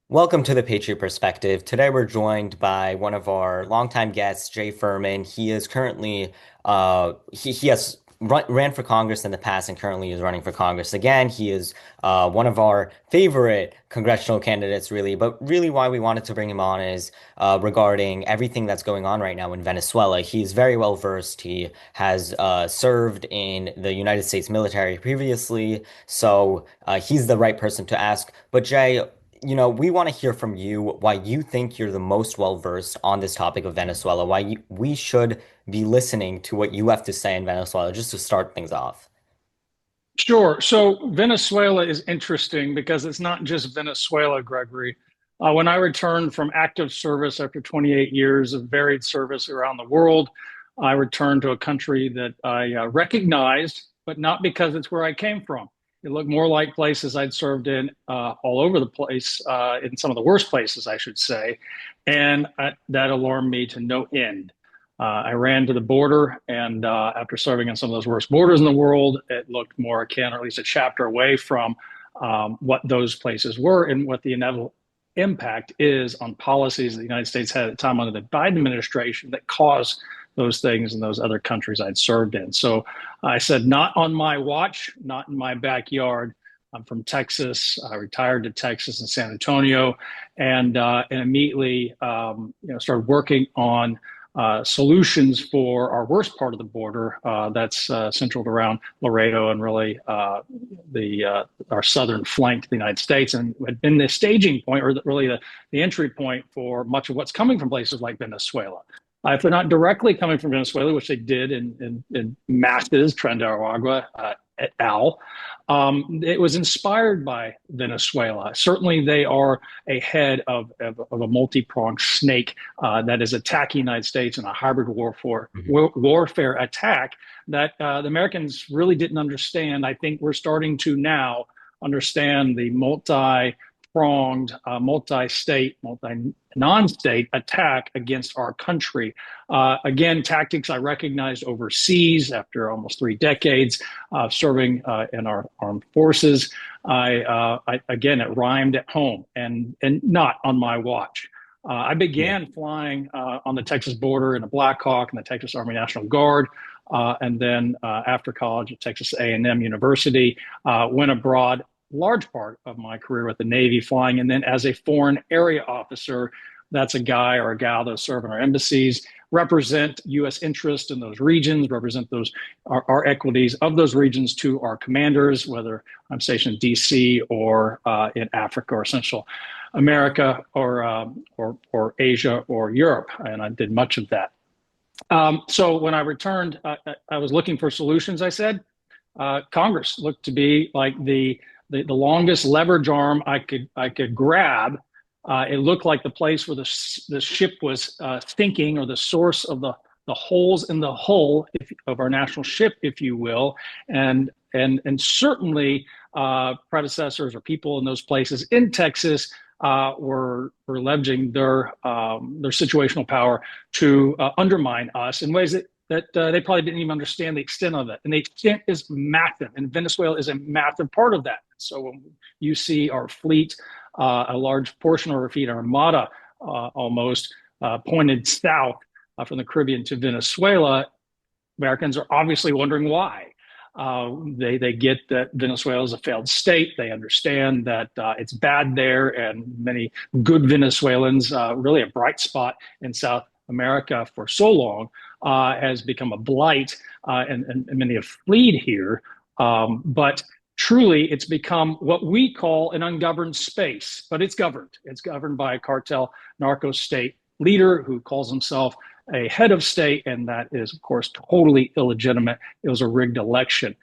Welcome to the Patriot Perspective. Today we're joined by one of our longtime guests, Jay Furman. He is currently he has ran for Congress in the past and currently is running for Congress again. He is one of our favorite congressional candidates, really. But really, why we wanted to bring him on is regarding everything that's going on right now in Venezuela. He's very well versed. He has served in the United States military previously, so he's the right person to ask. But Jay, we want to hear from you why you think you're the most well-versed on this topic of Venezuela, we should be listening to what you have to say in Venezuela, just to start things off. Sure. So Venezuela is interesting because it's not just Venezuela, Gregory. When I returned from active service after 28 years of varied service around the world, I returned to a country that I recognized, but not because it's where I came from. It looked more like places I'd served in all over the place, in some of the worst places, I should say. And that alarmed me to no end. I ran to the border, and after serving on some of those worst borders in the world, it looked more akin, or at least a chapter away from what those places were and what the inevitable impact is on policies that the United States had at the time under the Biden administration that caused those things in those other countries I'd served in. So I said, not on my watch, not in my backyard. I'm from Texas. I retired to Texas and San Antonio, and immediately started working on solutions for our worst part of the border. That's centered around Laredo and really our southern flank of the United States, and had been the staging point, or really the entry point for much of what's coming from places like Venezuela. If they're not directly coming from Venezuela, which they did in masses, Trinidad et al., it was inspired by Venezuela. Certainly, they are a head of a multi-pronged snake that is attacking the United States in a hybrid warfare attack that the Americans really didn't understand. I think we're starting to now understand the multi-pronged, multi-state, non-state attack against our country. Again, tactics I recognized overseas after almost 3 decades serving in our armed forces. Again, it rhymed at home and not on my watch. I Yeah. began flying on the Texas border in a Black Hawk in the Texas Army National Guard, and then after college at Texas A&M University, went abroad. Large part of my career with the Navy flying, and then as a foreign area officer, that's a guy or a gal that serve in our embassies, represent U.S. interest in those regions, represent those our equities of those regions to our commanders, whether I'm stationed in D.C. or in Africa or Central America or Asia or Europe, and I did much of that. So when I returned, I was looking for solutions. I said, Congress looked to be like the longest leverage arm I could grab. It looked like the place where the ship was sinking, or the source of the holes in the hull of our national ship, if you will, and certainly predecessors or people in those places in Texas were leveraging their situational power to undermine us in ways that they probably didn't even understand the extent of it. And the extent is massive, and Venezuela is a massive part of that. So when you see our fleet, a large portion of our fleet, our armada almost pointed south from the Caribbean to Venezuela, Americans are obviously wondering why. They get that Venezuela is a failed state. They understand that it's bad there, and many good Venezuelans, really a bright spot in South America for so long, has become a blight, and many have fled here. But truly, it's become what we call an ungoverned space, but it's governed. It's governed by a cartel narco state leader who calls himself a head of state, and that is, of course, totally illegitimate. It was a rigged election.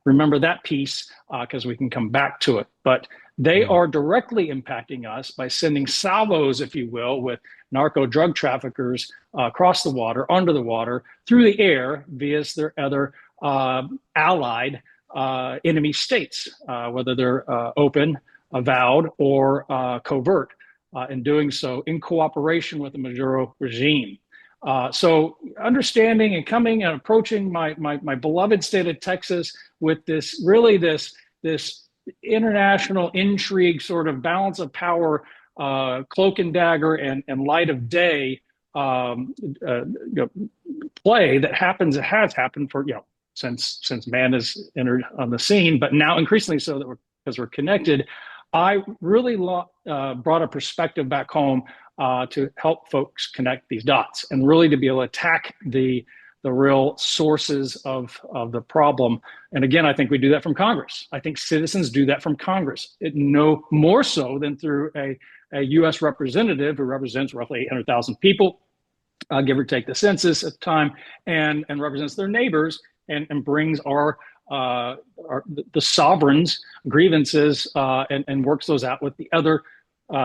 Remember that piece, because we can come back to it. But they are directly impacting us by sending salvos, if you will, with narco drug traffickers across the water, under the water, through the air, via their other allied enemy states, whether they're open, avowed, or covert, in doing so in cooperation with the Maduro regime. So understanding and coming and approaching my beloved state of Texas with this international intrigue, sort of balance of power, cloak and dagger, and light of day play that happens, has happened for since man has entered on the scene, but now increasingly so that because we're connected. I really brought a perspective back home to help folks connect these dots and really to be able to attack the real sources of the problem. And again, I think we do that from Congress. I think citizens do that from Congress. No more so than through a U.S. representative who represents roughly 800,000 people, give or take the census at the time, and represents their neighbors and brings the sovereigns' grievances and works those out with the other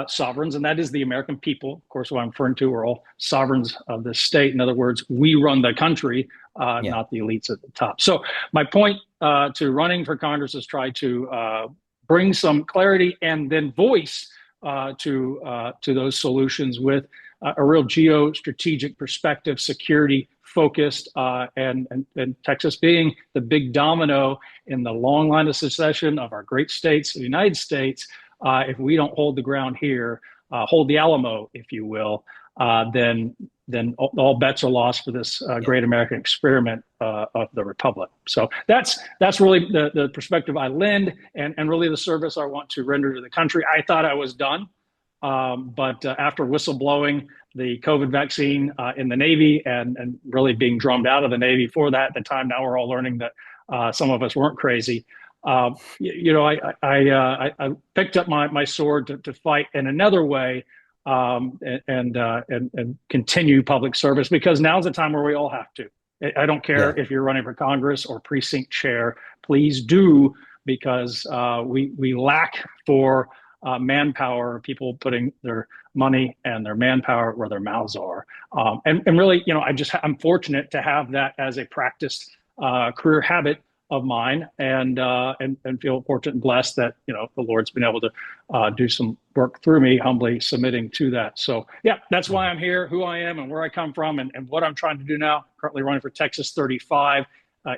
sovereigns, and that is the American people. Of course, what I'm referring to are all sovereigns of the state. In other words, we run the country, Yeah. not the elites at the top. So my point to running for Congress is try to bring some clarity and then voice to those solutions with a real geostrategic perspective, security focused, and Texas being the big domino in the long line of succession of our great states, the United States. If we don't hold the ground here, hold the Alamo, if you will, then all bets are lost for this great American experiment of the republic. So that's really the perspective I lend, and really the service I want to render to the country. I thought I was done, but after whistleblowing the COVID vaccine in the Navy and really being drummed out of the Navy for that at the time, now we're all learning that some of us weren't crazy. I picked up my sword to fight in another way, and continue public service, because now's the time where we all have to. I don't care Yeah. if you're running for Congress or precinct chair. Please do, because we lack for manpower, people putting their money and their manpower where their mouths are. And really, I'm fortunate to have that as a practiced career habit of mine, and feel fortunate and blessed that the Lord's been able to do some work through me, humbly submitting to that. So yeah, that's why I'm here, who I am, and where I come from, and what I'm trying to do now. Currently running for Texas 35.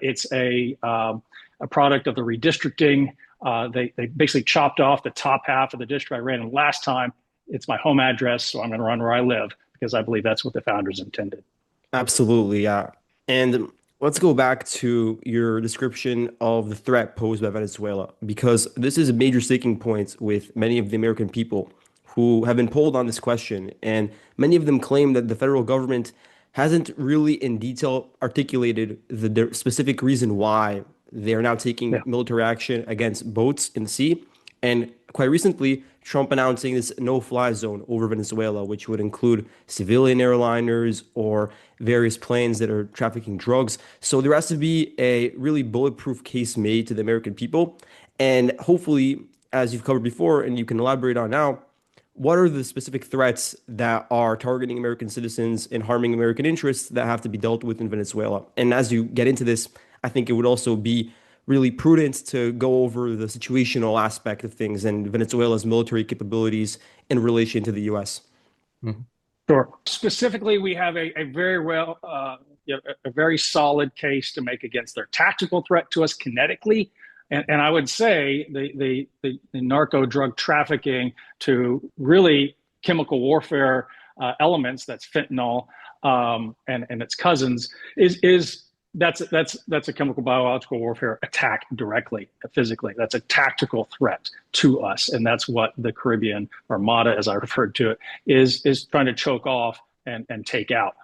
It's a product of the redistricting. They basically chopped off the top half of the district I ran in last time. It's my home address, so I'm going to run where I live because I believe that's what the founders intended. Absolutely, yeah. And let's go back to your description of the threat posed by Venezuela, because this is a major sticking point with many of the American people who have been polled on this question. And many of them claim that the federal government hasn't really in detail articulated the specific reason why they are now taking Yeah. military action against boats in the sea. And quite recently, Trump announcing this no-fly zone over Venezuela, which would include civilian airliners or various planes that are trafficking drugs. So there has to be a really bulletproof case made to the American people. And hopefully, as you've covered before, and you can elaborate on now, what are the specific threats that are targeting American citizens and harming American interests that have to be dealt with in Venezuela? And as you get into this, I think it would also be really prudent to go over the situational aspect of things and Venezuela's military capabilities in relation to the US. Mhm. Sure. Specifically, we have a very a very solid case to make against their tactical threat to us kinetically. And I would say the narco drug trafficking to really chemical warfare elements, that's fentanyl and its cousins, is that's a chemical biological warfare attack directly, physically. That's a tactical threat to us, and that's what the Caribbean Armada, as I referred to it, is trying to choke off and take out.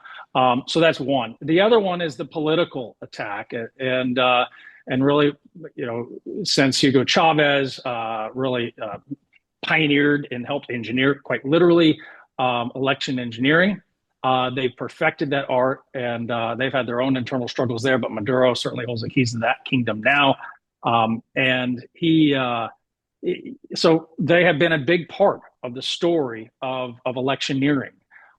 So that's one. The other one is the political attack, and really, since Hugo Chavez really pioneered and helped engineer, quite literally, election engineering. They've perfected that art, and they've had their own internal struggles there, but Maduro certainly holds the keys to that kingdom now. And so they have been a big part of the story of electioneering.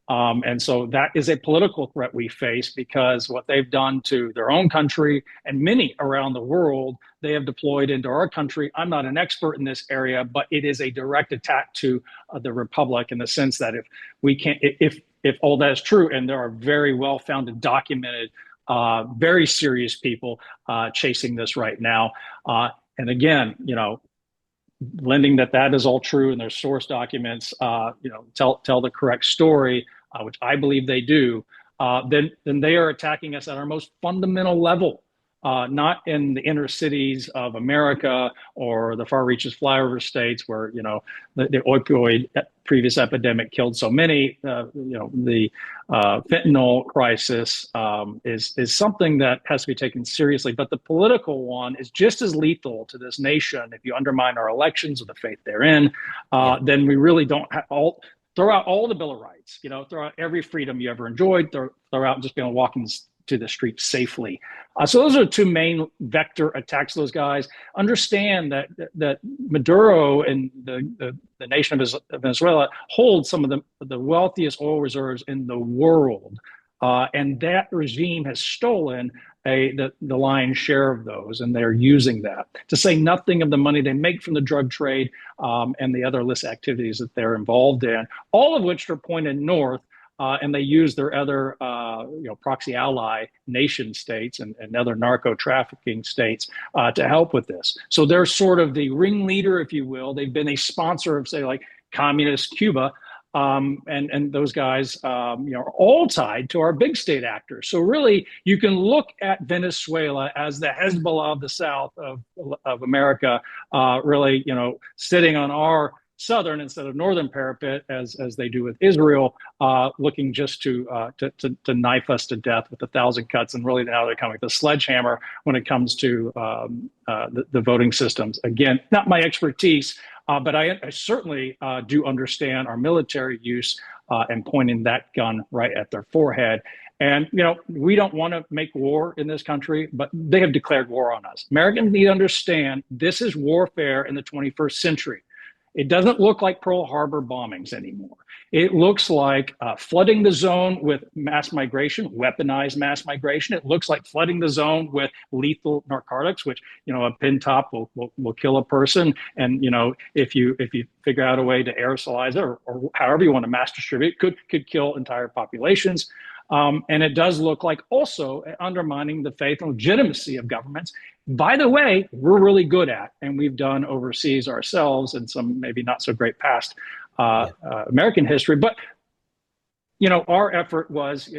And so that is a political threat we face, because what they've done to their own country and many around the world, they have deployed into our country. I'm not an expert in this area, but it is a direct attack to the republic, in the sense that if we can't, if all that is true, and there are very well-founded, documented, very serious people chasing this right now. And again, lending that is all true and their source documents, tell the correct story, which I believe they do, then they are attacking us at our most fundamental level, not in the inner cities of America or the far reaches flyover states where the opioid previous epidemic killed so many. The fentanyl crisis is something that has to be taken seriously, but the political one is just as lethal to this nation. If you undermine our elections or the faith therein, then we really don't have throw out all the Bill of Rights, throw out every freedom you ever enjoyed, throw out just being able to walk to the street safely. So those are the two main vector attacks of those guys. Understand that Maduro and the nation of Venezuela hold some of the wealthiest oil reserves in the world. And that regime has stolen the lion's share of those, and they're using that, to say nothing of the money they make from the drug trade and the other illicit activities that they're involved in, all of which are pointed north. And they use their other, proxy ally nation states and other narco trafficking states to help with this. So they're sort of the ringleader, if you will. They've been a sponsor of, say, like communist Cuba. And those guys, are all tied to our big state actors. So really, you can look at Venezuela as the Hezbollah of the South of America, really, sitting on our southern instead of northern parapet, as they do with Israel, looking just to knife us to death with 1,000 cuts. And really now they're coming with a sledgehammer when it comes to the voting systems. Again, not my expertise, but I certainly do understand our military use and pointing that gun right at their forehead. And, we don't want to make war in this country, but they have declared war on us. Americans need to understand this is warfare in the 21st century. It doesn't look like Pearl Harbor bombings anymore. It looks like flooding the zone with mass migration, weaponized mass migration. It looks like flooding the zone with lethal narcotics, which, a pin top will kill a person. And, if you figure out a way to aerosolize it or however you want to mass distribute, could kill entire populations. And it does look like also undermining the faith and legitimacy of governments. By the way, we're really good at, and we've done overseas ourselves in some maybe not so great past American history. But, our effort was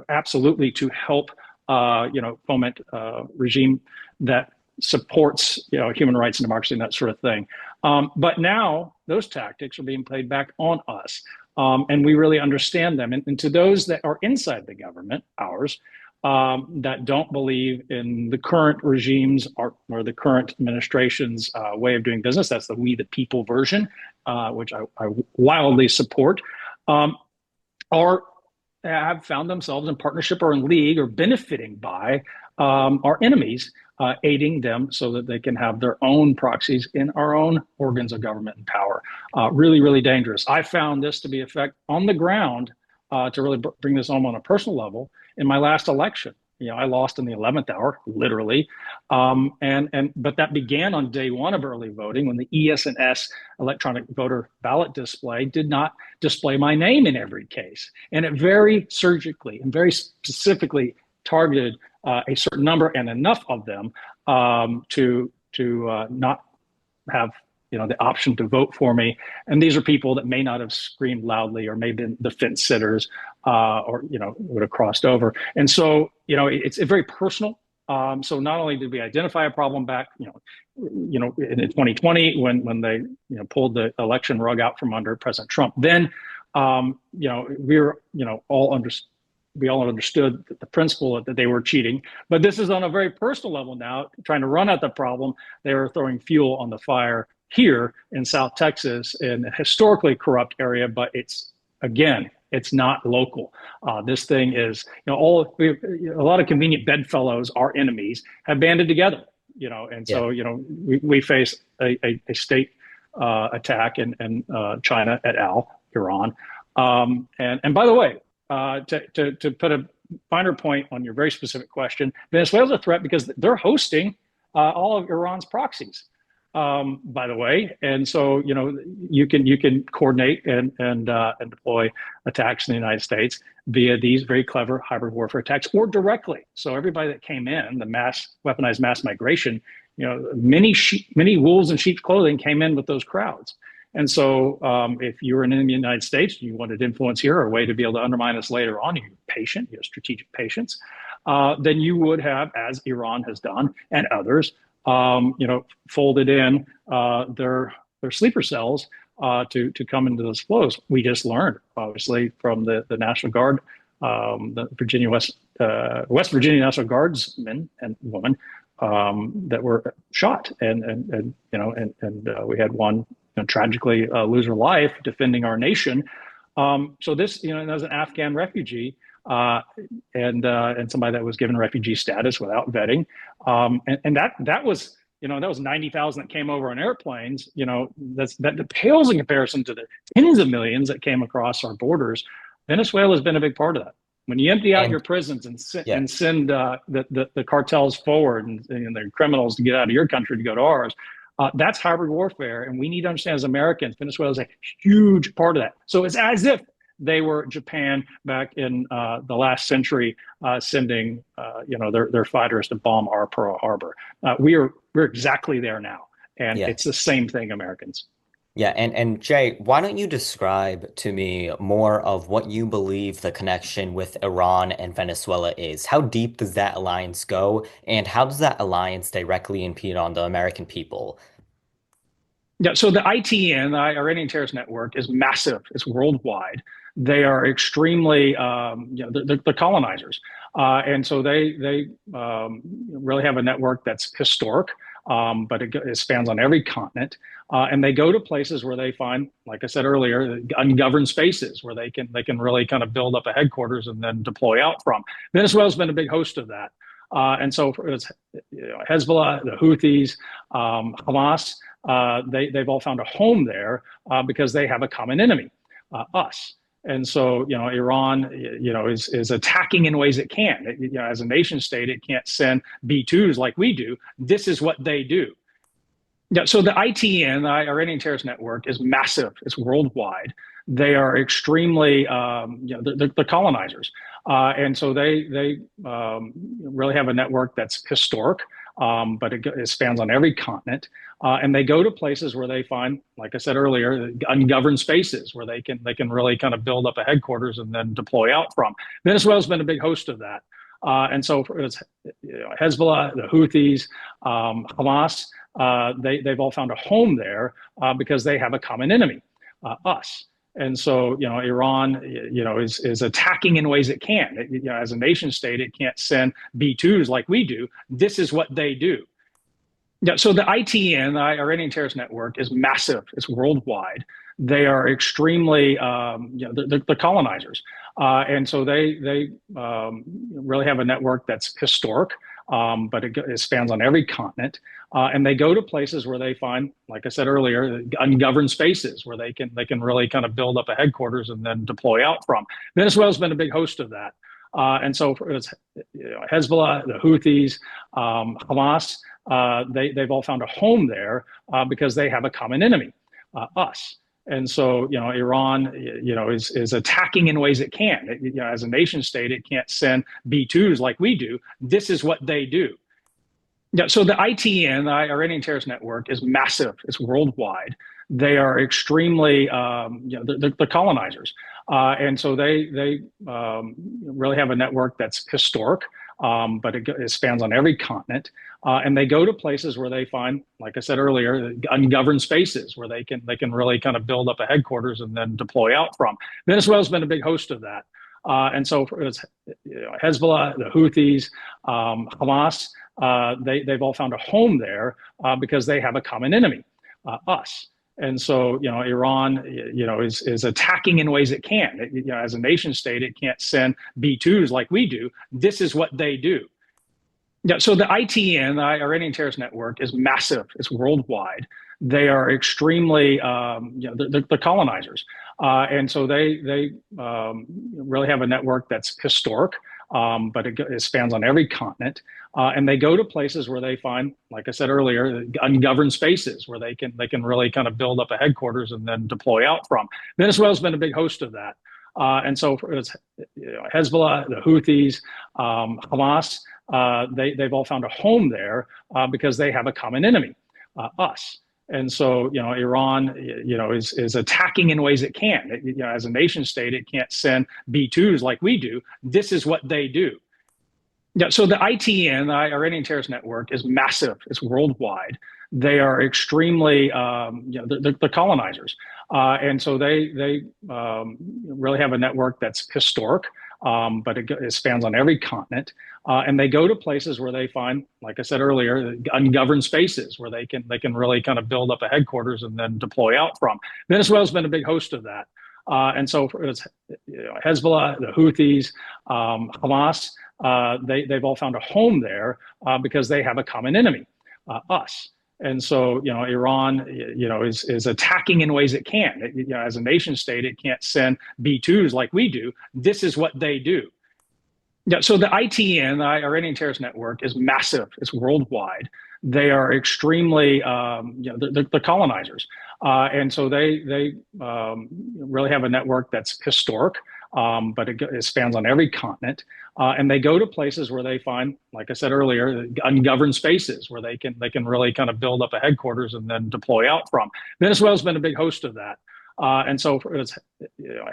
absolutely to help, foment a regime that supports, human rights and democracy and that sort of thing. But now those tactics are being played back on us. And we really understand them. And to those that are inside the government, ours, that don't believe in the current regimes or the current administration's way of doing business, that's the we the people version, which I wildly support, or have found themselves in partnership or in league or benefiting by our enemies, aiding them so that they can have their own proxies in our own organs of government and power. Really, really dangerous. I found this to be effect on the ground to really bring this home on a personal level in my last election. I lost in the 11th hour, literally. But that began on day one of early voting when the ES&S electronic voter ballot display did not display my name in every case. And it very surgically and very specifically targeted a certain number and enough of them to not have the option to vote for me. And these are people that may not have screamed loudly or may have been the fence sitters or would have crossed over. And so it's very personal. So not only did we identify a problem back in 2020 when they pulled the election rug out from under President Trump, then we all understood the principle that they were cheating. But this is on a very personal level now, trying to run at the problem. They were throwing fuel on the fire here in South Texas, in a historically corrupt area, but it's not local. This thing is, a lot of convenient bedfellows, our enemies, have banded together, and so, we face a state attack in China et al., Iran. And by the way, to put a finer point on your very specific question, Venezuela's a threat because they're hosting all of Iran's proxies, by the way. And so, you can coordinate and deploy attacks in the United States via these very clever hybrid warfare attacks or directly. So everybody that came in, the weaponized mass migration, many wolves in sheep's clothing came in with those crowds. And so, if you were in the United States, you wanted influence here or a way to be able to undermine us later on, you're patient, you have strategic patience, then you would have, as Iran has done and others, folded in their sleeper cells to come into those flows. We just learned, obviously, from the National Guard, the West Virginia National Guardsmen and women that were shot, and we had one tragically lose her life defending our nation. So this, that was an Afghan refugee. And somebody that was given refugee status without vetting, and that was 90,000 that came over on airplanes. That pales in comparison to the tens of millions that came across our borders. Venezuela has been a big part of that. When you empty out your prisons and send the cartels forward and the criminals to get out of your country to go to ours, that's hybrid warfare, and we need to understand as Americans, Venezuela is a huge part of that. So it's as if they were Japan back in the last century, sending their fighters to bomb our Pearl Harbor. We're exactly there now, and it's the same thing, Americans. Yeah, and Jay, why don't you describe to me more of what you believe the connection with Iran and Venezuela is? How deep does that alliance go, and how does that alliance directly impede on the American people? Yeah, so the ITN, the Iranian Terrorist Network, is massive. It's worldwide. They are extremely, they're colonizers, and so they really have a network that's historic, but it spans on every continent, and they go to places where they find, like I said earlier, ungoverned spaces where they can really kind of build up a headquarters and then deploy out from. Venezuela's been a big host of that, and so it's Hezbollah, the Houthis, Hamas. They've all found a home there because they have a common enemy, us. And so, Iran, is attacking in ways it can. As a nation state, it can't send B-2s like we do. This is what they do. Yeah, so the ITN, the Iranian Terrorist Network, is massive. It's worldwide. They are extremely, they're colonizers, and so they really have a network that's historic, but it spans on every continent, and they go to places where they find, like I said earlier, ungoverned spaces where they can really kind of build up a headquarters and then deploy out from. Venezuela's been a big host of that, and so it's Hezbollah, the Houthis, Hamas. They've all found a home there because they have a common enemy, us. And so, Iran, is attacking in ways it can. As a nation state, it can't send B-2s like we do. This is what they do. Yeah, so the ITN, the Iranian Terrorist Network, is massive. It's worldwide. They are extremely, they're colonizers, and so they really have a network that's historic, but it spans on every continent, and they go to places where they find, like I said earlier, ungoverned spaces where they can really kind of build up a headquarters and then deploy out from. Venezuela's been a big host of that, and so it's Hezbollah, the Houthis, Hamas. They've all found a home there because they have a common enemy, us. And so, Iran, is attacking in ways it can. As a nation state, it can't send B-2s like we do. This is what they do. Yeah, so the ITN, the Iranian Terrorist Network, is massive. It's worldwide. They are extremely, they're colonizers, and so they really have a network that's historic, but it spans on every continent, and they go to places where they find, like I said earlier, ungoverned spaces where they can really kind of build up a headquarters and then deploy out from. Venezuela's been a big host of that, and so it's Hezbollah, the Houthis, Hamas. They've all found a home there because they have a common enemy, us. And so, Iran, is attacking in ways it can. As a nation state, it can't send B-2s like we do. This is what they do. Yeah, so the ITN, the Iranian Terrorist Network, is massive. It's worldwide. They are extremely, they're colonizers, and so they really have a network that's historic, but it spans on every continent, and they go to places where they find, like I said earlier, ungoverned spaces where they can really kind of build up a headquarters and then deploy out from. Venezuela's been a big host of that. And so it's Hezbollah, the Houthis, Hamas, they've all found a home there because they have a common enemy, us. And so, Iran, is attacking in ways it can. As a nation state, it can't send B-2s like we do. This is what they do. Yeah, so the ITN, the Iranian Terrorist Network, is massive. It's worldwide. They are extremely, they're colonizers, and so they really have a network that's historic, but it spans on every continent, and they go to places where they find, like I said earlier, ungoverned spaces where they can really kind of build up a headquarters and then deploy out from. Venezuela's been a big host of that, and so it's Hezbollah, the Houthis, Hamas. They've all found a home there because they have a common enemy, us. And so, Iran, is attacking in ways it can. As a nation state, it can't send B-2s like we do. This is what they do. Yeah, so the ITN, the Iranian Terrorist Network, is massive. It's worldwide. They are extremely, they're colonizers, and so they really have a network that's historic, but it spans on every continent, and they go to places where they find, like I said earlier, ungoverned spaces where they can really kind of build up a headquarters and then deploy out from. Venezuela's been a big host of that, and so it's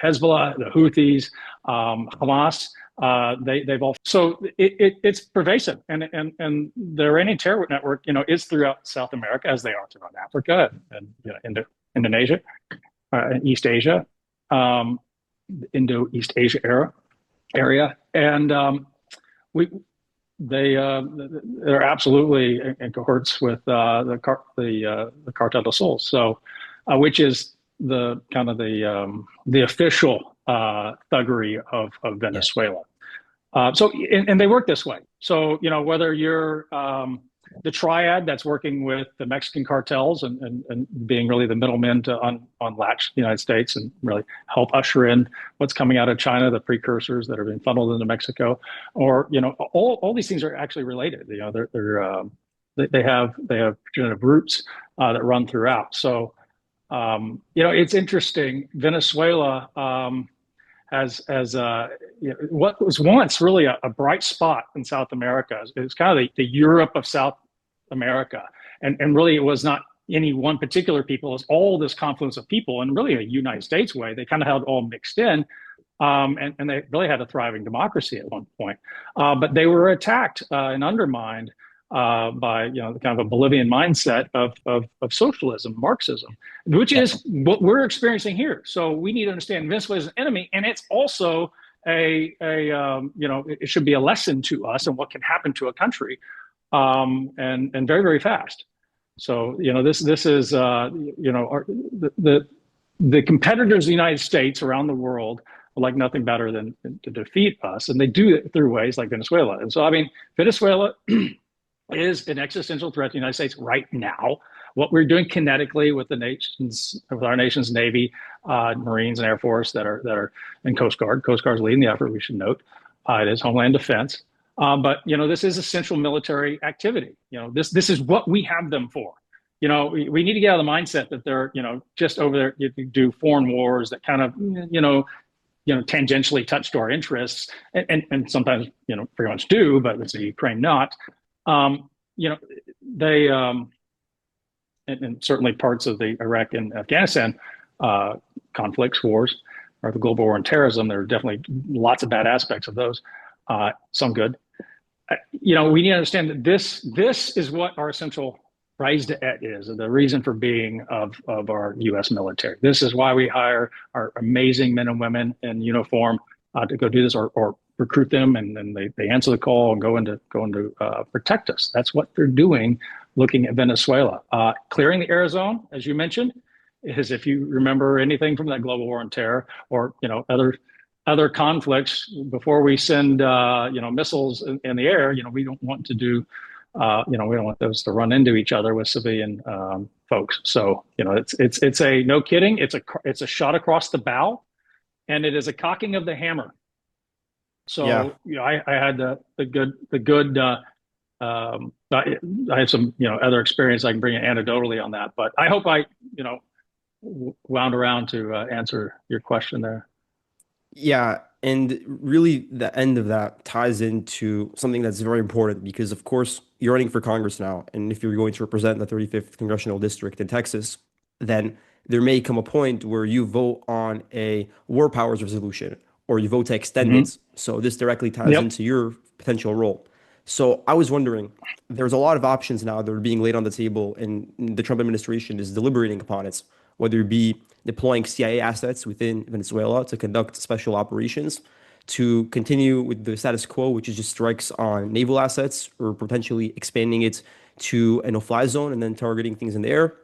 Hezbollah, the Houthis, Hamas. They've all it's pervasive, and the Iranian terror network, is throughout South America, as they are throughout Africa and Indonesia, and East Asia, Indo-East Asia area, and they're absolutely in cohorts with the Cartel del Sol, so which is the kind of the official thuggery of Venezuela. And they work this way. So, whether you're the triad that's working with the Mexican cartels and being really the middlemen to unlatch the United States and really help usher in what's coming out of China, the precursors that are being funneled into Mexico, or, all these things are actually related. They have genetic roots that run throughout. So, it's interesting. Venezuela has what was once really a bright spot in South America. It was kind of the Europe of South America, and really it was not any one particular people. It was all this confluence of people, and really a United States way. They kind of had it all mixed in, and they really had a thriving democracy at one point. But they were attacked and undermined by the kind of a Bolivian mindset of socialism, Marxism, which is what we're experiencing here. So we need to understand Venezuela is an enemy, and it's also it should be a lesson to us and what can happen to a country, and very, very fast. So this is the competitors of the United States around the world would like nothing better than to defeat us, and they do it through ways like Venezuela. And so Venezuela is an existential threat to the United States right now. What we're doing kinetically with our nation's Navy, Marines, and Air Force that are in Coast Guard. Coast Guard's leading the effort. We should note it is Homeland Defense, but this is essential military activity. This is what we have them for. We need to get out of the mindset that they're just over there to do foreign wars that kind of tangentially touch to our interests, and sometimes pretty much do, but it's the Ukraine not. They and certainly parts of the Iraq and Afghanistan conflicts, wars, or the global war on terrorism. There are definitely lots of bad aspects of those, some good. We need to understand that this is what our essential rise d'etat is, the reason for being of our U.S. military. This is why we hire our amazing men and women in uniform to go do this, or recruit them, and then they answer the call and go into protect us. That's what they're doing. Looking at Venezuela, clearing the air zone, as you mentioned, is, if you remember anything from that global war on terror, or other conflicts, before we send missiles in the air, we don't want to do we don't want those to run into each other with civilian folks. So it's a, no kidding, it's a shot across the bow, and it is a cocking of the hammer. So I had the good I have some other experience I can bring in anecdotally on that, but I hope I wound around to answer your question there. Yeah, and really the end of that ties into something that's very important because, of course, you're running for Congress now, and if you're going to represent the 35th congressional district in Texas, then there may come a point where you vote on a war powers resolution or you vote to extend Hmm. it. So this directly ties Yep. into your potential role. So I was wondering, there's a lot of options now that are being laid on the table, and the Trump administration is deliberating upon it, whether it be deploying CIA assets within Venezuela to conduct special operations, to continue with the status quo, which is just strikes on naval assets, or potentially expanding it to a no-fly zone and then targeting things in the air,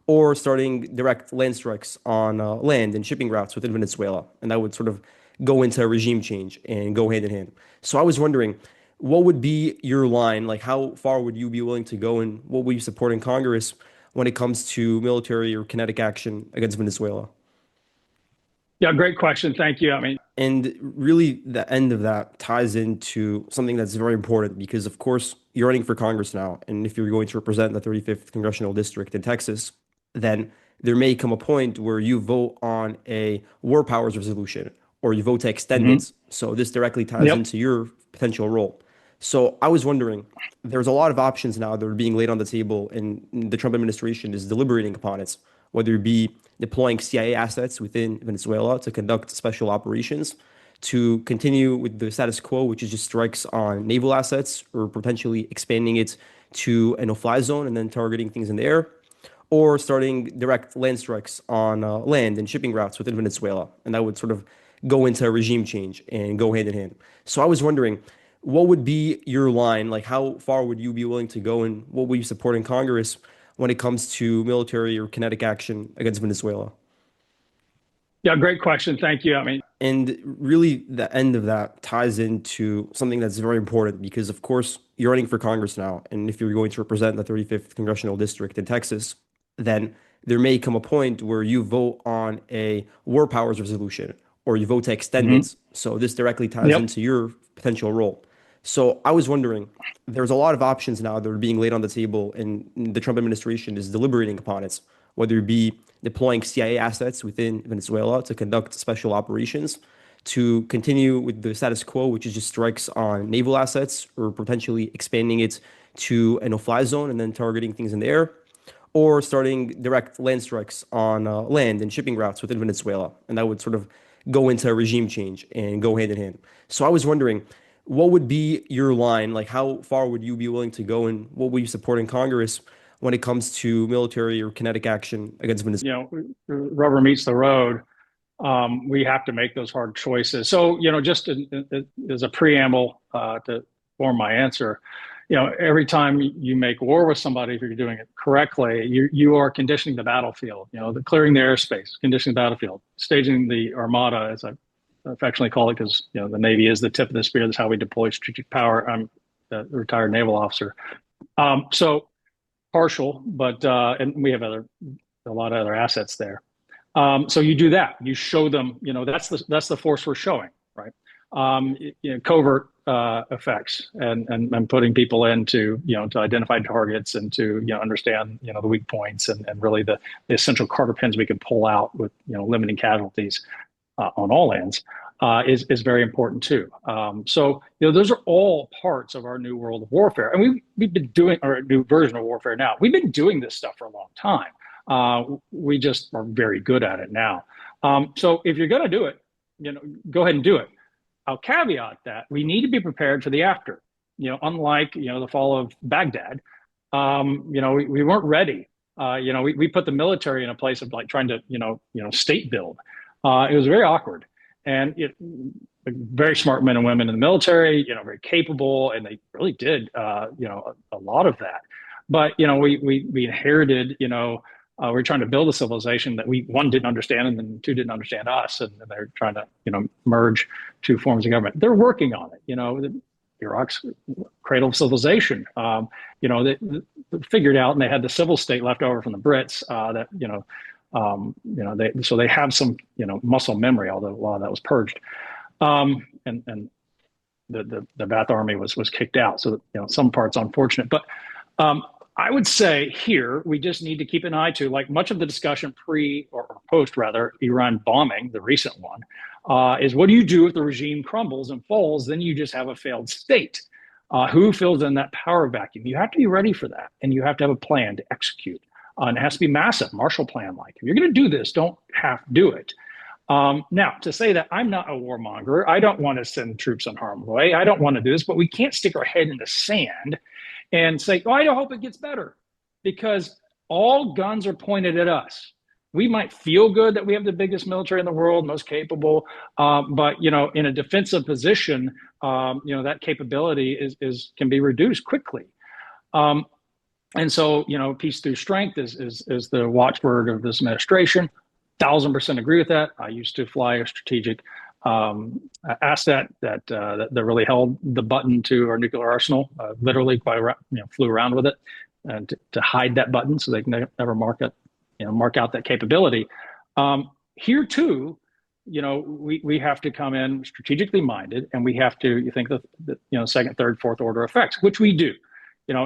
or starting direct land strikes on land and shipping routes within Venezuela. And that would sort of go into a regime change and go hand in hand. So I was wondering, what would be your line? Like, how far would you be willing to go, and what would you support in Congress when it comes to military or kinetic action against Venezuela? Yeah, great question. Thank you. I mean, And really, the end of that ties into something that's very important because, of course, you're running for Congress now. And if you're going to represent the 35th congressional district in Texas, then there may come a point where you vote on a war powers resolution or you vote to extend hmm it. So this directly ties yep. into your potential role. So I was wondering, there's a lot of options now that are being laid on the table, and the Trump administration is deliberating upon it, whether it be deploying CIA assets within Venezuela to conduct special operations, to continue with the status quo, which is just strikes on naval assets, or potentially expanding it to a no-fly zone and then targeting things in the air, or starting direct land strikes on land and shipping routes within Venezuela. And that would sort of go into a regime change and go hand in hand. So I was wondering, what would be your line? Like, how far would you be willing to go, and what would you support in Congress when it comes to military or kinetic action against Venezuela? Yeah, great question. Thank you. I mean, And really, the end of that ties into something that's very important because, of course, you're running for Congress now. And if you're going to represent the 35th congressional district in Texas, then there may come a point where you vote on a war powers resolution or you vote to extend hmm it. So this directly ties yep. into your potential role. So I was wondering, there's a lot of options now that are being laid on the table, and the Trump administration is deliberating upon it, whether it be deploying CIA assets within Venezuela to conduct special operations, to continue with the status quo, which is just strikes on naval assets, or potentially expanding it to a no-fly zone and then targeting things in the air, or starting direct land strikes on land and shipping routes within Venezuela. And that would sort of go into a regime change and go hand in hand. So I was wondering, what would be your line? Like, how far would you be willing to go, and what would you support in Congress when it comes to military or kinetic action against Venezuela? You know, rubber meets the road. We have to make those hard choices. So, just as a preamble to form my answer, every time you make war with somebody, if you're doing it correctly, you are conditioning the battlefield. The clearing the airspace, conditioning the battlefield, staging the armada, as I affectionately call it, because the Navy is the tip of the spear. That's how we deploy strategic power. I'm a retired naval officer, so partial, but and we have a lot of other assets there. So you do that. You show them. That's the force we're showing, right? Covert effects and putting people into to identify targets and to understand the weak points and really the essential carter pins we can pull out with limiting casualties on all ends is very important too. So those are all parts of our new world of warfare, and we've been doing our new version of warfare now. We've been doing this stuff for a long time. We just are very good at it now. So if you're going to do it, go ahead and do it. I'll caveat that we need to be prepared for the after. Unlike the fall of Baghdad, we weren't ready. We put the military in a place of like trying to state build. It was very awkward, and very smart men and women in the military, very capable, and they really did a lot of that. But we inherited we're trying to build a civilization that we one didn't understand, and then two didn't understand us, and they're trying to merge two forms of government. They're working on it. Iraq's cradle of civilization. They figured out, and they had the civil state left over from the Brits. So they have some muscle memory, although a lot of that was purged. And the Ba'ath army was kicked out. So some parts unfortunate, but I would say here we just need to keep an eye to, like, much of the discussion pre or post rather Iran bombing, the recent one. is what do you do if the regime crumbles and falls? Then you just have a failed state. Who fills in that power vacuum? You have to be ready for that, and you have to have a plan to execute. And it has to be massive, Marshall Plan like. If you're going to do this, don't half do it. Now, to say that I'm not a warmonger, I don't want to send troops on harm's way. I don't want to do this, but we can't stick our head in the sand and say, oh, I don't hope it gets better, because all guns are pointed at us. We might feel good that we have the biggest military in the world, most capable, but in a defensive position, that capability can be reduced quickly. And so, peace through strength is the watchword of this administration. 1,000% agree with that. I used to fly a strategic asset that really held the button to our nuclear arsenal. Literally, flew around with it and to hide that button so they can never mark out that capability. Here too, we have to come in strategically minded, and we have to think the second, third, fourth order effects, which we do.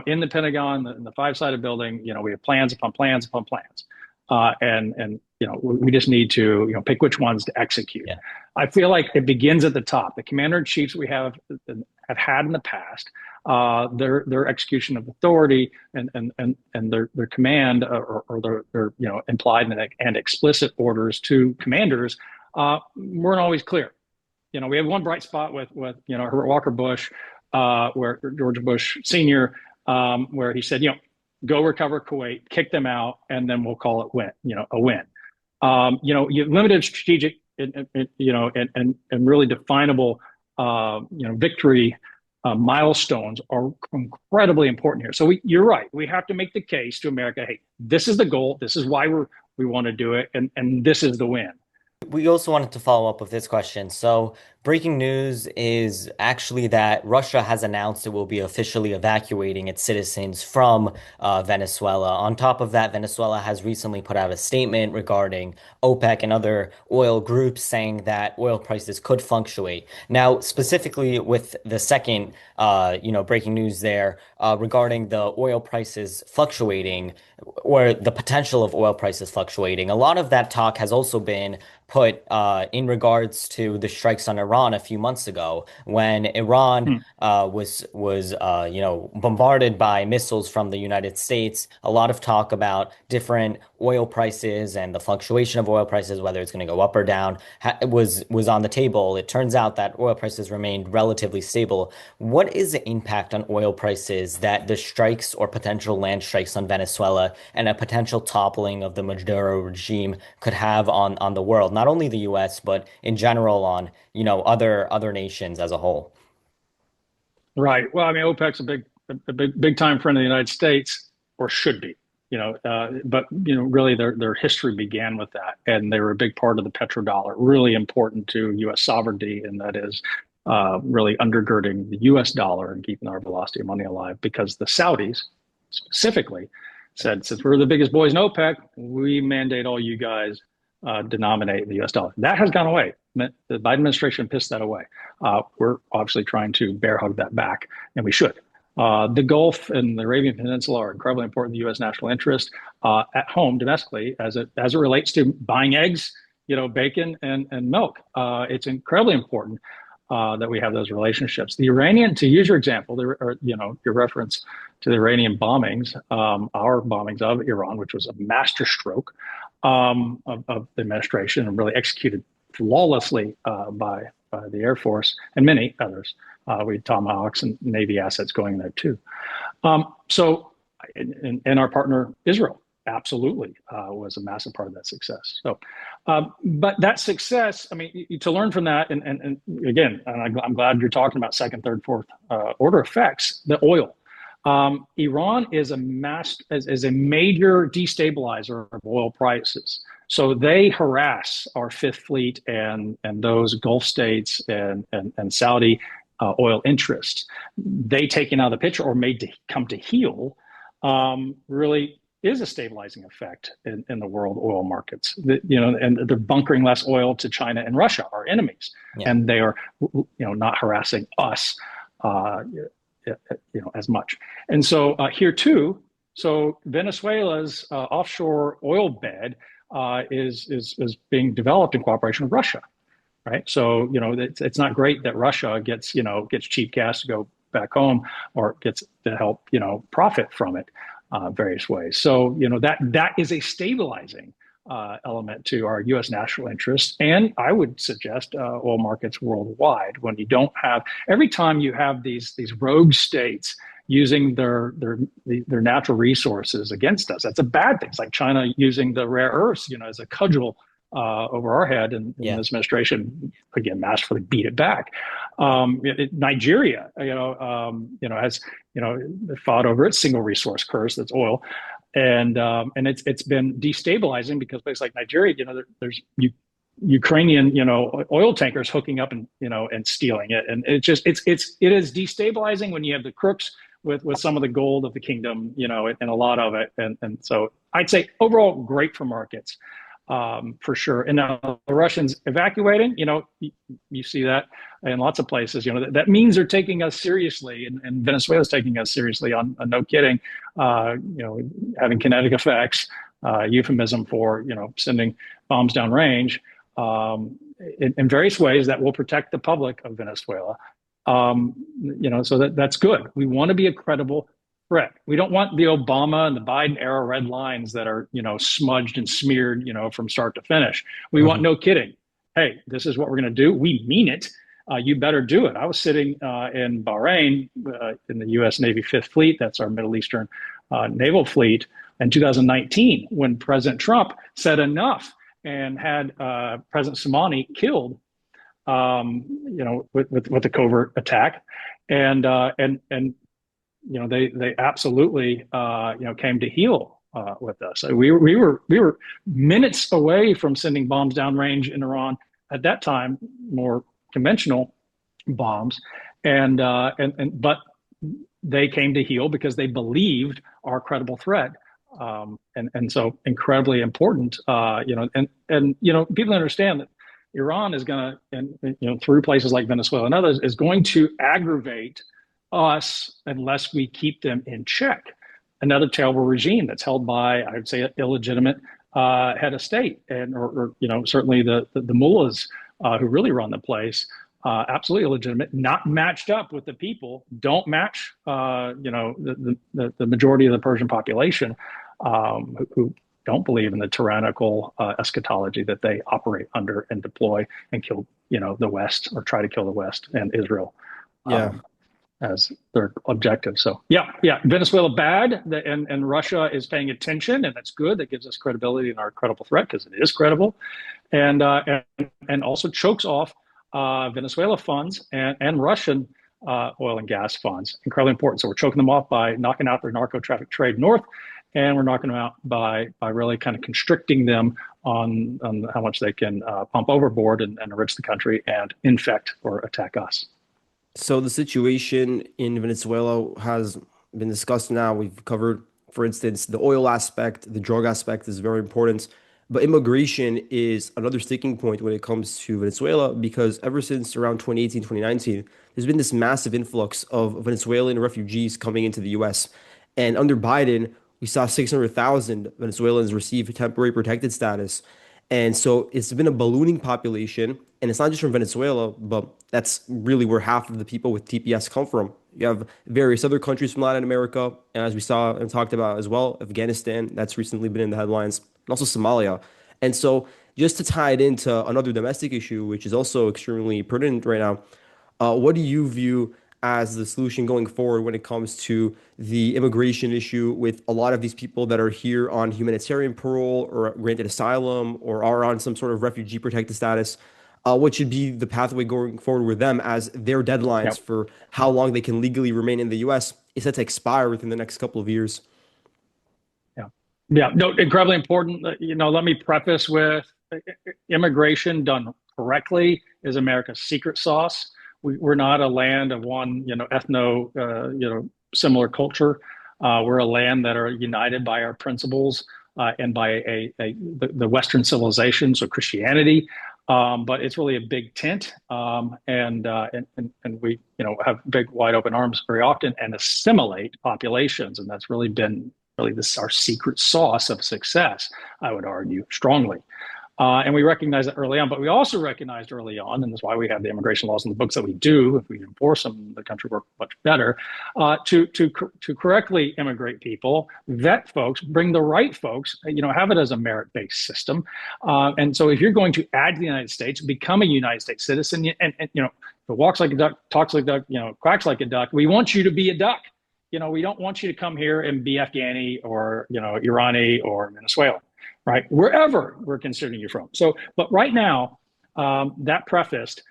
In the Pentagon, in the five-sided building, we have plans upon plans upon plans, and we just need to pick which ones to execute. Yeah. I feel like it begins at the top. The commander-in-chiefs we have had in the past, their execution of authority and their command or their implied and explicit orders to commanders weren't always clear. We have one bright spot with Herbert Walker Bush, where George Bush Sr., where he said, go recover Kuwait, kick them out, and then we'll call it a win. You limited strategic and really definable victory milestones are incredibly important here. So you're right. We have to make the case to America, hey, this is the goal. This is why we want to do it. And this is the win. We also wanted to follow up with this question. So, breaking news is actually that Russia has announced it will be officially evacuating its citizens from Venezuela. On top of that, Venezuela has recently put out a statement regarding OPEC and other oil groups saying that oil prices could fluctuate. Now, specifically with the second, breaking news there regarding the oil prices fluctuating or the potential of oil prices fluctuating, a lot of that talk has also been put in regards to the strikes on Iran a few months ago, when Iran was bombarded by missiles from the United States. A lot of talk about different oil prices and the fluctuation of oil prices, whether it's going to go up or down, was on the table. It turns out that oil prices remained relatively stable. What is the impact on oil prices that the strikes or potential land strikes on Venezuela and a potential toppling of the Maduro regime could have on the world? Not only the US, but in general on, other nations as a whole. Right. Well, I mean, OPEC's a big time friend of the United States, or should be, but really their history began with that, and they were a big part of the petrodollar, really important to U.S. sovereignty, and that is really undergirding the U.S. dollar and keeping our velocity of money alive, because the Saudis specifically said, since we're the biggest boys in OPEC, we mandate all you guys denominate the US dollar. That has gone away. The Biden administration pissed that away. We're obviously trying to bear hug that back, and we should. The Gulf and the Arabian Peninsula are incredibly important to the U.S. national interest at home domestically, as it relates to buying eggs, bacon and milk. It's incredibly important that we have those relationships. The Iranian, to use your example, your reference to the Iranian bombings, our bombings of Iran, which was a masterstroke of the administration and really executed flawlessly by the Air Force and many others. We had Tomahawks and Navy assets going there too. And our partner Israel absolutely was a massive part of that success. So, but that success, I mean, to learn from that, and again, I'm glad you're talking about second, third, fourth order effects. The oil. Iran is a major destabilizer of oil prices. So they harass our Fifth Fleet and those Gulf states and Saudi oil interests. They taken out of the picture or made to come to heel really is a stabilizing effect in the world oil markets. And they're bunkering less oil to China and Russia, our enemies, and they are not harassing us. As much. And so here too, so Venezuela's offshore oil bed is being developed in cooperation with Russia. right? So, it's not great that Russia gets cheap gas to go back home or gets to help, profit from it various ways. So, that is a stabilizing element to our U.S. national interest, and I would suggest oil markets worldwide. When you don't have every time you have these rogue states using their natural resources against us, that's a bad thing. It's like China using the rare earths, as a cudgel over our head, and Yeah. this administration again masterfully beat it back. Nigeria, has fought over its single resource curse, that's oil, and it's been destabilizing because places like Nigeria, there's Ukrainian, oil tankers hooking up and stealing it, and it is destabilizing when you have the crooks with some of the gold of the kingdom, and a lot of it, and so I'd say overall great for markets, for sure. And now the Russians evacuating, you see that in lots of places. That means they're taking us seriously, and Venezuela's taking us seriously on no kidding. Having kinetic effects, euphemism for sending bombs downrange in various ways that will protect the public of Venezuela. So that's good. We want to be a credible threat. We don't want the Obama and the Biden era red lines that are, smudged and smeared, from start to finish. We want no kidding. Hey, this is what we're going to do. We mean it. You better do it. I was sitting in Bahrain in the U.S. Navy Fifth Fleet. That's our Middle Eastern naval fleet in 2019 when President Trump said enough and had President Soleimani killed, with the covert attack, and they absolutely came to heel with us. So we were minutes away from sending bombs downrange in Iran at that time, more conventional bombs, but they came to heel because they believed our credible threat. And so incredibly important, people understand that Iran is going to, through places like Venezuela and others, is going to aggravate us unless we keep them in check. Another terrible regime that's held by, I would say, an illegitimate head of state, or certainly the mullahs who really run the place. Absolutely illegitimate, not matched up with the people. Don't match, the majority of the Persian population, who don't believe in the tyrannical eschatology that they operate under and deploy and kill, the West, or try to kill the West and Israel. Yeah. As their objective. So yeah, Venezuela bad, and Russia is paying attention, and that's good. That gives us credibility in our credible threat because it is credible, and also chokes off Venezuela funds and Russian oil and gas funds. Incredibly important. So we're choking them off by knocking out their narco traffic trade north, and we're knocking them out by really kind of constricting them on how much they can pump overboard and enrich the country and infect or attack us. So the situation in Venezuela has been discussed now. We've covered, for instance, the oil aspect, the drug aspect is very important, but immigration is another sticking point when it comes to Venezuela because ever since around 2018, 2019, there's been this massive influx of Venezuelan refugees coming into the US. And under Biden, we saw 600,000 Venezuelans receive temporary protected status. And so it's been a ballooning population, and it's not just from Venezuela, but that's really where half of the people with TPS come from. You have various other countries from Latin America, and as we saw and talked about as well, Afghanistan, that's recently been in the headlines, and also Somalia. And so just to tie it into another domestic issue, which is also extremely pertinent right now, what do you view as the solution going forward when it comes to the immigration issue with a lot of these people that are here on humanitarian parole or granted asylum or are on some sort of refugee protected status? What should be the pathway going forward with them as their deadlines Yep. for how long they can legally remain in the US is set to expire within the next couple of years? Yeah. Yeah. No, incredibly important. Let me preface with immigration done correctly is America's secret sauce. We're not a land of one, similar culture. We're a land that are united by our principles and by the Western civilization, so Christianity. But it's really a big tent, and we, have big, wide open arms very often and assimilate populations, and that's really been this our secret sauce of success. I would argue strongly. And we recognized that early on, but we also recognized early on, and that's why we have the immigration laws in the books that we do. If we enforce them, the country work much better. To correctly immigrate people, vet folks, bring the right folks. Have it as a merit-based system. And so, if you're going to add to the United States, become a United States citizen, and if it walks like a duck, talks like a duck, quacks like a duck, we want you to be a duck. We don't want you to come here and be Afghani or Irani or Venezuelan, right? Wherever we're considering you from. So, but right now, that prefaced,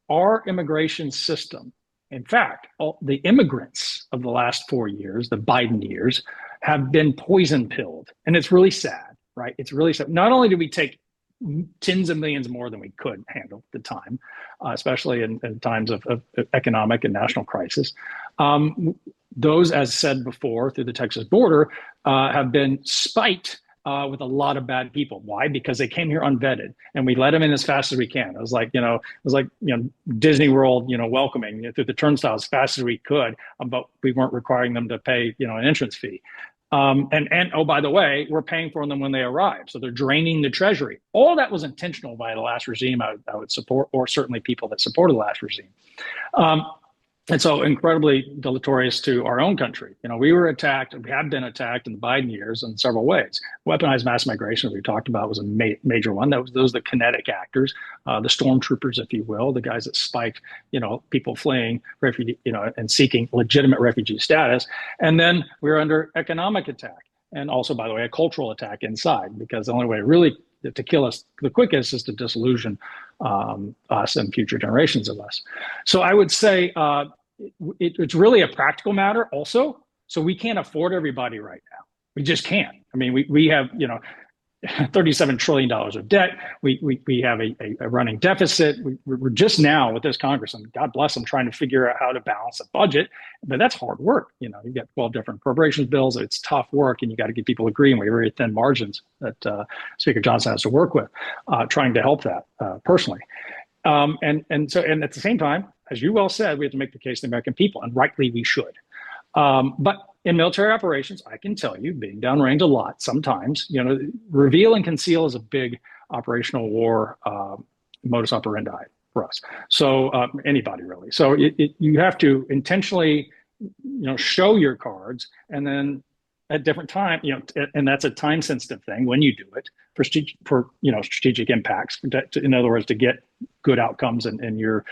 our immigration system, in fact, all the immigrants of the last 4 years, the Biden years, have been poison pilled. And it's really sad, right? It's really sad. Not only did we take tens of millions more than we could handle at the time, especially in times of economic and national crisis. Those, as said before, through the Texas border, have been spiked with a lot of bad people. Why? Because they came here unvetted, and we let them in as fast as we can. It was like Disney World, welcoming through the turnstile as fast as we could, but we weren't requiring them to pay, an entrance fee. And oh, by the way, we're paying for them when they arrive. So they're draining the treasury. All that was intentional by the last regime I would support, or certainly people that supported the last regime. And so incredibly deleterious to our own country. We were attacked, we have been attacked in the Biden years in several ways. Weaponized mass migration, as we talked about, was a major one. Those are the kinetic actors, the stormtroopers, if you will, the guys that spiked, people fleeing refugee, and seeking legitimate refugee status. And then we were under economic attack. And also, by the way, a cultural attack inside, because the only way really to kill us the quickest is to disillusion us and future generations of us. So I would say, it's really a practical matter also. So we can't afford everybody right now. We just can't. I mean, we have, $37 trillion of debt. We have a running deficit. We're just now with this Congress, and God bless them, trying to figure out how to balance a budget. But that's hard work. You've got 12 different appropriations bills. It's tough work, and you got to get people agreeing. We have very thin margins that Speaker Johnson has to work with, trying to help that personally. And at the same time, as you well said, we have to make the case to the American people, and rightly we should. But in military operations, I can tell you, being downrange a lot, sometimes, reveal and conceal is a big operational war modus operandi for us. So anybody really. So you have to intentionally, show your cards, and then at different time, and that's a time sensitive thing when you do it for strategic impacts. In other words, to get good outcomes and your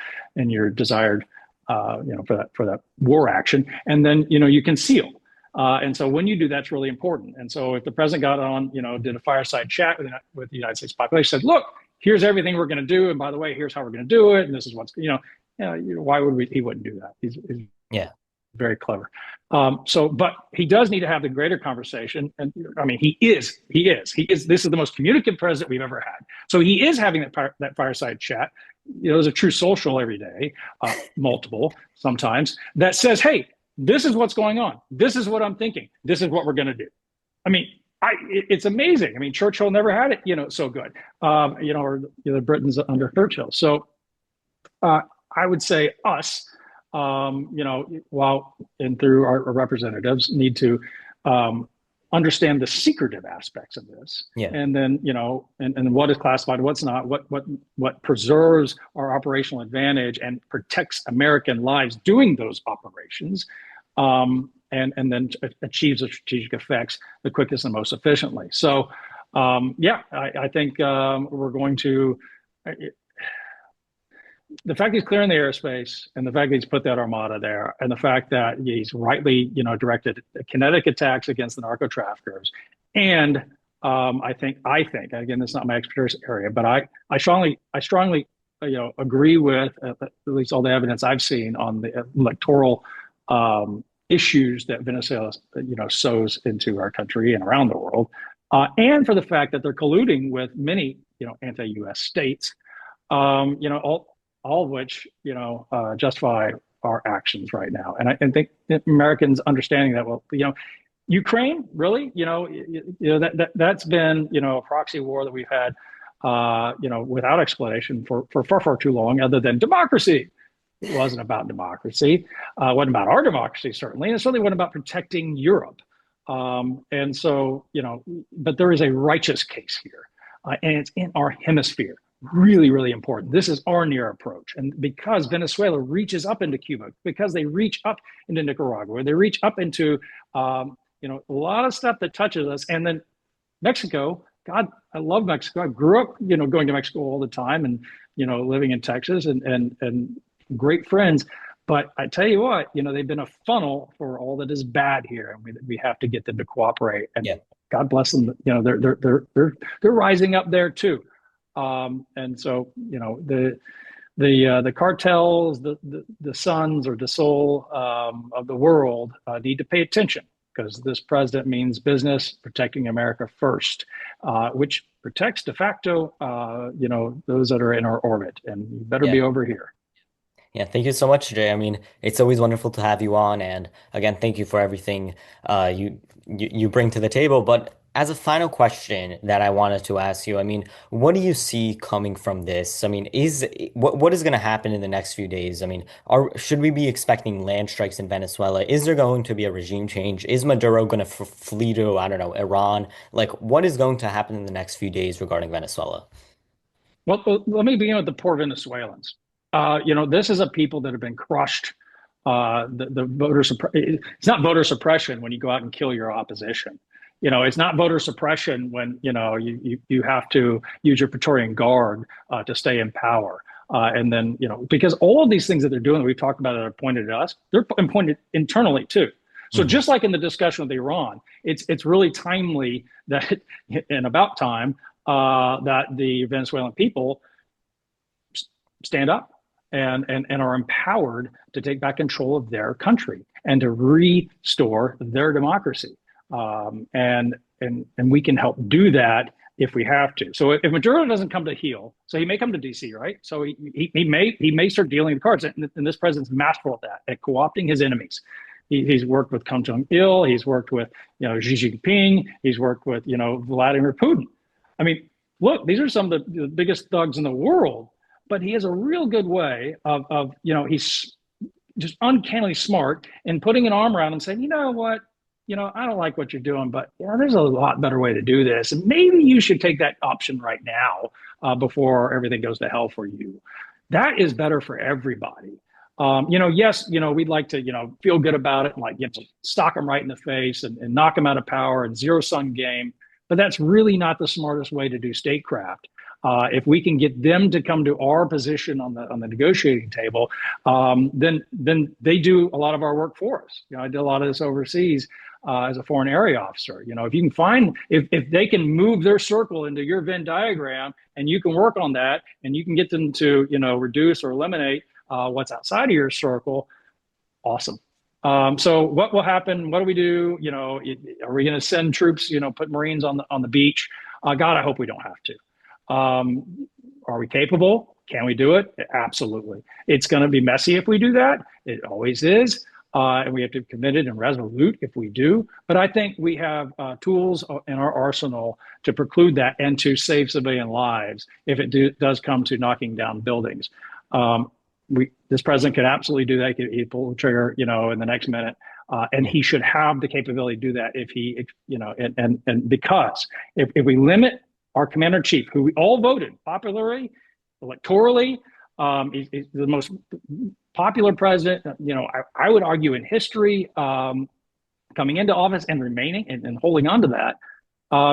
desired, for that war action, and then you conceal. And so when you do, that's really important. And so if the president got on, did a fireside chat with the United States population, said, "Look, here's everything we're going to do, and by the way, here's how we're going to do it, and this is what's why would he wouldn't do that? He's Yeah. very clever. But he does need to have the greater conversation. And I mean, he is, this is the most communicative president we've ever had. So he is having that fireside chat. There's a true social every day, multiple sometimes, that says, hey, this is what's going on. This is what I'm thinking. This is what we're going to do. I mean, it's amazing. I mean, Churchill never had it, so good, or the Britons under Churchill. So I would say us, while and through our representatives need to understand the secretive aspects of this, and then and what is classified, what's not, what preserves our operational advantage and protects American lives doing those operations, and then achieves the strategic effects the quickest and most efficiently. So, I think we're going to. The fact he's clearing the airspace, and the fact that he's put that armada there, and the fact that he's rightly, directed kinetic attacks against the narco traffickers, and I think again, this is not my expertise area, but I strongly agree with at least all the evidence I've seen on the electoral issues that Venezuela sows into our country and around the world, and for the fact that they're colluding with many anti-U.S. states, all of which, justify our actions right now. And I think Americans understanding that, well, Ukraine, really, that's been, a proxy war that we've had, without explanation for far, far too long, other than democracy. It wasn't about democracy. It wasn't about our democracy, certainly. And it certainly wasn't about protecting Europe. And so, but there is a righteous case here. and it's in our hemisphere. Really, really important. This is our near approach. And because Venezuela reaches up into Cuba, because they reach up into Nicaragua, they reach up into, a lot of stuff that touches us. And then Mexico, God, I love Mexico. I grew up, going to Mexico all the time and, living in Texas and great friends. But I tell you what, they've been a funnel for all that is bad here, and we have to get them to cooperate. And Yeah. God bless them. They're rising up there too. And so, the cartels, the sons or the soul of the world need to pay attention, because this president means business, protecting America first, which protects de facto, those that are in our orbit, and you better Yeah. be over here. Yeah, thank you so much, Jay. I mean, it's always wonderful to have you on, and again, thank you for everything you bring to the table. But as a final question that I wanted to ask you, I mean, what do you see coming from this? I mean, what is going to happen in the next few days? I mean, should we be expecting land strikes in Venezuela? Is there going to be a regime change? Is Maduro going to f flee to, I don't know, Iran? Like, what is going to happen in the next few days regarding Venezuela? Well, let me begin with the poor Venezuelans. This is a people that have been crushed. The it's not voter suppression when you go out and kill your opposition. It's not voter suppression when you have to use your Praetorian Guard to stay in power. And then because all of these things that they're doing, that we've talked about, that are pointed at us, they're pointed internally too. So Mhm. just like in the discussion with Iran, it's really timely that, and about time, that the Venezuelan people stand up and are empowered to take back control of their country and to restore their democracy. And we can help do that if we have to. So if Maduro doesn't come to heel, so he may come to DC, right? So he may start dealing the cards, and this president's masterful at that, at co-opting his enemies. He's worked with Kim Jong Il. He's worked with Xi Jinping. He's worked with Vladimir Putin. I mean, look, these are some of the biggest thugs in the world, but he has a real good way of he's just uncannily smart in putting an arm around him and saying, you know what, I don't like what you're doing, but there's a lot better way to do this, and maybe you should take that option right now before everything goes to hell for you. That is better for everybody. Yes, we'd like to, feel good about it and stock them right in the face and knock them out of power and zero sum game. But that's really not the smartest way to do statecraft. If we can get them to come to our position on the negotiating table, then they do a lot of our work for us. I did a lot of this overseas as a foreign area officer. If you can if they can move their circle into your Venn diagram, and you can work on that, and you can get them to reduce or eliminate what's outside of your circle, awesome. So what will happen? What do we do? Are we going to send troops? Put Marines on the beach? God, I hope we don't have to. Are we capable? Can we do it? Absolutely. It's going to be messy if we do that. It always is. And we have to be committed and resolute if we do. But I think we have tools in our arsenal to preclude that and to save civilian lives if it does come to knocking down buildings. This president could absolutely do that. He pull the trigger, in the next minute. And he should have the capability to do that if he, and because if we limit our commander in chief, who we all voted popularly, electorally, he's the most popular president, I would argue in history, coming into office and remaining and holding on to that.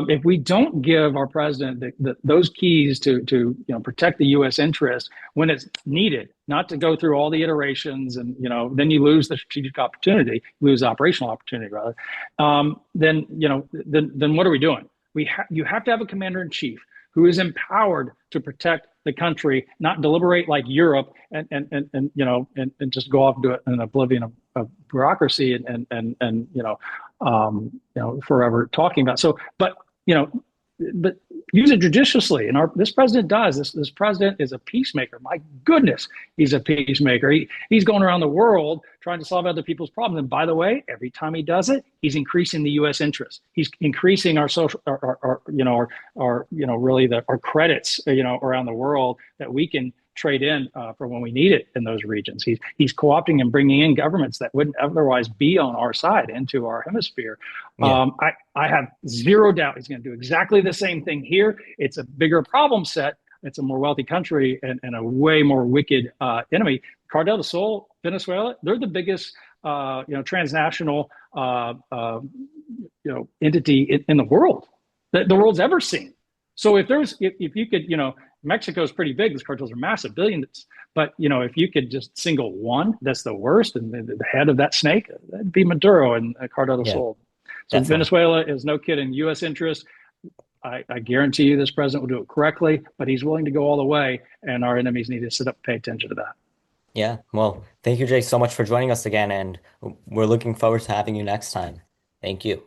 If we don't give our president those keys to protect the U.S. interest when it's needed, not to go through all the iterations, and then you lose the strategic opportunity, lose the operational opportunity rather. Then what are we doing? You have to have a commander in chief who is empowered to protect the country, not deliberate like Europe and just go off and do it in oblivion of bureaucracy and forever talking about. So, but use it judiciously. And this president does. This president is a peacemaker. My goodness, he's a peacemaker. He's going around the world trying to solve other people's problems. And by the way, every time he does it, he's increasing the U.S. interest. He's increasing our social, our credits, around the world, that we can trade in for when we need it in those regions. He's co-opting and bringing in governments that wouldn't otherwise be on our side into our hemisphere. Yeah. I have zero doubt he's going to do exactly the same thing here. It's a bigger problem set. It's a more wealthy country and a way more wicked enemy. Cartel del Sol, Venezuela, they're the biggest transnational entity in the world that the world's ever seen. So if you could, Mexico's pretty big. These cartels are massive, billions. But if you could just single one, that's the worst, and the head of that snake, that'd be Maduro and Cartel del Yeah, Sol. So definitely. Venezuela is no kid in U.S. interest. I guarantee you this president will do it correctly, but he's willing to go all the way, and our enemies need to sit up and pay attention to that. Yeah. Well, thank you, Jay, so much for joining us again, and we're looking forward to having you next time. Thank you.